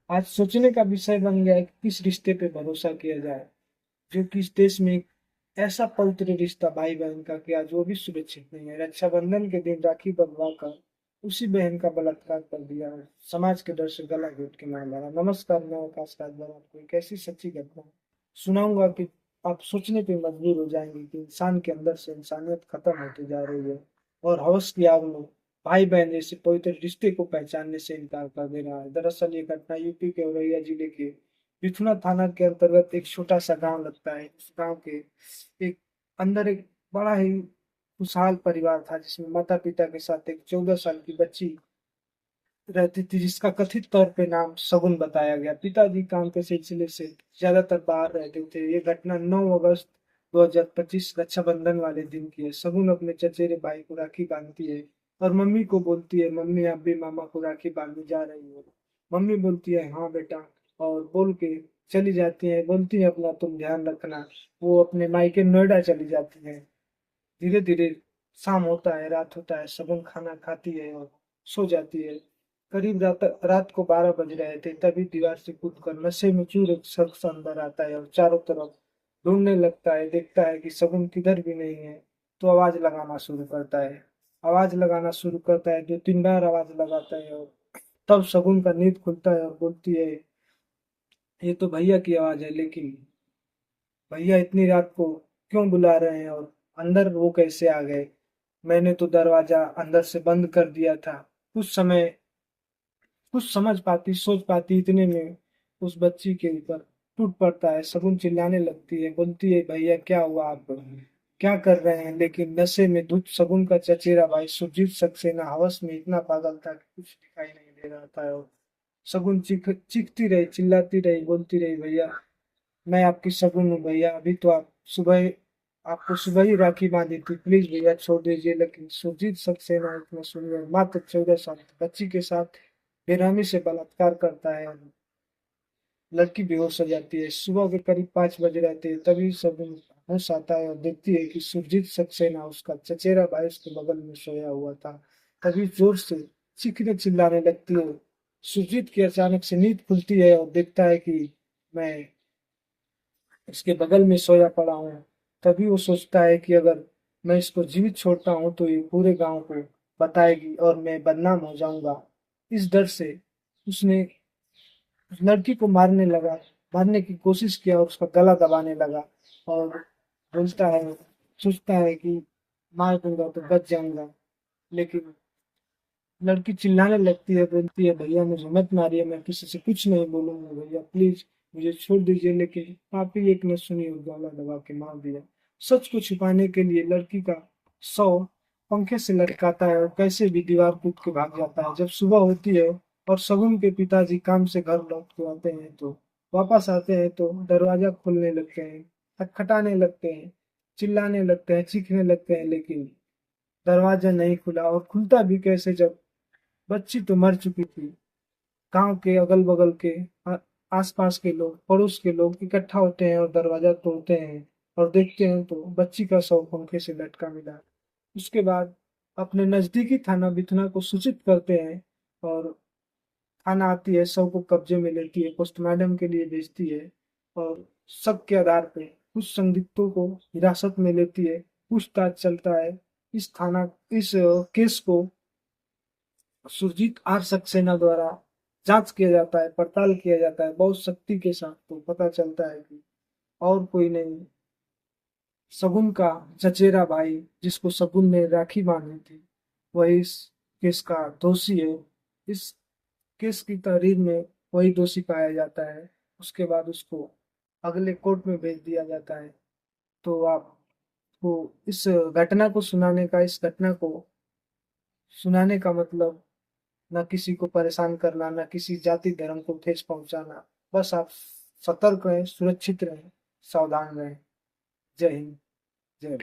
आज सोचने का विषय बन गया है कि किस रिश्ते पे भरोसा किया जाए, जो कि इस देश में एक ऐसा पवित्र रिश्ता भाई बहन का कि आज वो भी सुरक्षित नहीं है। रक्षाबंधन के दिन राखी बंधवा कर उसी बहन का बलात्कार कर दिया और समाज के डर से गला घोट के मार डाला। नमस्कार, मैं आकाश राजभर आपको एक ऐसी सच्ची घटना सुनाऊंगा कि आप सोचने पे मजबूर हो जाएंगे कि इंसान के अंदर से इंसानियत खत्म होती जा रही है और हवस की आग में भाई बहन जैसे पवित्र रिश्ते को पहचानने से इनकार कर दे रहा है। दरअसल ये घटना यूपी के औरैया जिले के बिथुना थाना के अंतर्गत एक छोटा सा गांव लगता है। उस गांव के एक अंदर एक बड़ा ही खुशहाल परिवार था, जिसमें माता पिता के साथ एक 14 साल की बच्ची रहती थी, जिसका कथित तौर पे नाम शगुन बताया गया। पिताजी काम के सिलसिले से ज्यादातर बाहर रहते थे। ये घटना 9 अगस्त 2025 रक्षाबंधन वाले दिन की है। शगुन अपने चचेरे भाई को राखी बांधती है और मम्मी को बोलती है, मम्मी आप भी मामा को राखी बांधने जा रही हो। मम्मी बोलती है हाँ बेटा, और बोल के चली जाती है। बोलती है अपना तुम ध्यान रखना। वो अपने मायके नोएडा चली जाती है। धीरे धीरे शाम होता है, रात होता है, शगुन खाना खाती है और सो जाती है। करीब रात रात को 12 बज रहे थे, तभी दीवार से कूदकर नशे में चूर एक शख्स अंदर आता है और चारों तरफ ढूंढने लगता है। देखता है कि शगुन किधर भी नहीं है, तो आवाज लगाना शुरू करता है। आवाज लगाना शुरू करता है, 2-3 बार आवाज लगाता है और तब शगुन का नींद खुलता है और बोलती है, ये तो भैया की आवाज है, लेकिन भैया इतनी रात को क्यों बुला रहे हैं और अंदर वो कैसे आ गए? मैंने तो दरवाजा अंदर से बंद कर दिया था। कुछ समय कुछ समझ पाती सोच पाती इतने में उस बच्ची के ऊपर टूट पड़ता है। शगुन चिल्लाने लगती है, बोलती है भैया क्या हुआ, आप क्या कर रहे हैं? लेकिन नशे में धुत शगुन का चचेरा भाई सुरजीत सक्सेना हवस में इतना पागल था कि कुछ दिखाई नहीं दे रहा था। और शगुन चीखती रही, चिल्लाती रही, बोलती रही, भैया मैं आपकी शगुन हूँ भैया, अभी तो सुबह आपको सुबह ही राखी बांधी थी, प्लीज भैया छोड़ दीजिए। लेकिन सुरजीत सक्सेना इतना सुंदर मात्र 14 साल की बच्ची के साथ बेरहमी से बलात्कार करता है। लड़की बेहोश हो जाती है। सुबह के करीब 5 बज रहे थे, तभी शगुन होश आता है और देखती है कि सुरजीत सक्सेना उसका चचेरा भाई उसके बगल में सोया हुआ था। तभी जोर से चीखने चिल्लाने लगती है। सुरजीत की अचानक से नींद खुलती है और देखता है कि मैं इसके बगल में सोया पड़ा हूँ। तभी वो सोचता है कि अगर मैं इसको जीवित छोड़ता हूँ तो ये पूरे गांव को बताएगी और मैं बदनाम हो जाऊंगा। इस डर से उसने उस लड़की को मारने की कोशिश किया और उसका गला दबाने लगा और बोलता है, सोचता है कि मार दूंगा तो बच जाऊंगा। लेकिन लड़की चिल्लाने लगती है, बोलती है भैया मुझे मत मारिए, मैं किसी से कुछ नहीं बोलूंगा भैया, प्लीज मुझे छोड़ दीजिए। लेकिन पापी एक ने सुनी और गला दबा के मार दिया। सच को छुपाने के लिए लड़की का शव पंखे से लटकाता है और कैसे भी दीवार कूद के भाग जाता है। जब सुबह होती है और शगुन के पिताजी काम से घर लौट के आते हैं तो वापस आते हैं तो दरवाजा खोलने लगते हैं, खटखटाने लगते हैं, चिल्लाने लगते हैं, चीखने लगते हैं, लेकिन दरवाजा नहीं खुला। और खुलता भी कैसे जब बच्ची तो मर चुकी थी। गांव के अगल बगल के आसपास के लोग, पड़ोस के लोग इकट्ठा होते हैं और दरवाजा तोड़ते हैं और देखते हैं तो बच्ची का शव पंखे से लटका मिला। उसके बाद अपने नजदीकी थाना बिथना को सूचित करते हैं और थाना आती है, शव को कब्जे में लेती है, पोस्टमार्टम के लिए भेजती है और शक के आधार पे कुछ संदिग्धों को हिरासत में लेती है। पूछताछ चलता है। इस केस को सुरजीत आर सक्सेना द्वारा जांच किया जाता है, पड़ताल किया जाता है बहुत सख्ती के साथ। तो पता चलता है कि और कोई नहीं, शगुन का चचेरा भाई जिसको शगुन ने राखी बांधी थी वही इस केस का दोषी है। इस केस की तहरीर में वही दोषी पाया जाता है। उसके बाद उसको अगले कोर्ट में भेज दिया जाता है। तो आपको इस घटना को सुनाने का मतलब ना किसी को परेशान करना, ना किसी जाति धर्म को ठेस पहुंचाना। बस आप सतर्क रहें, सुरक्षित रहें, सावधान रहें। जय हिंद, जय भारत।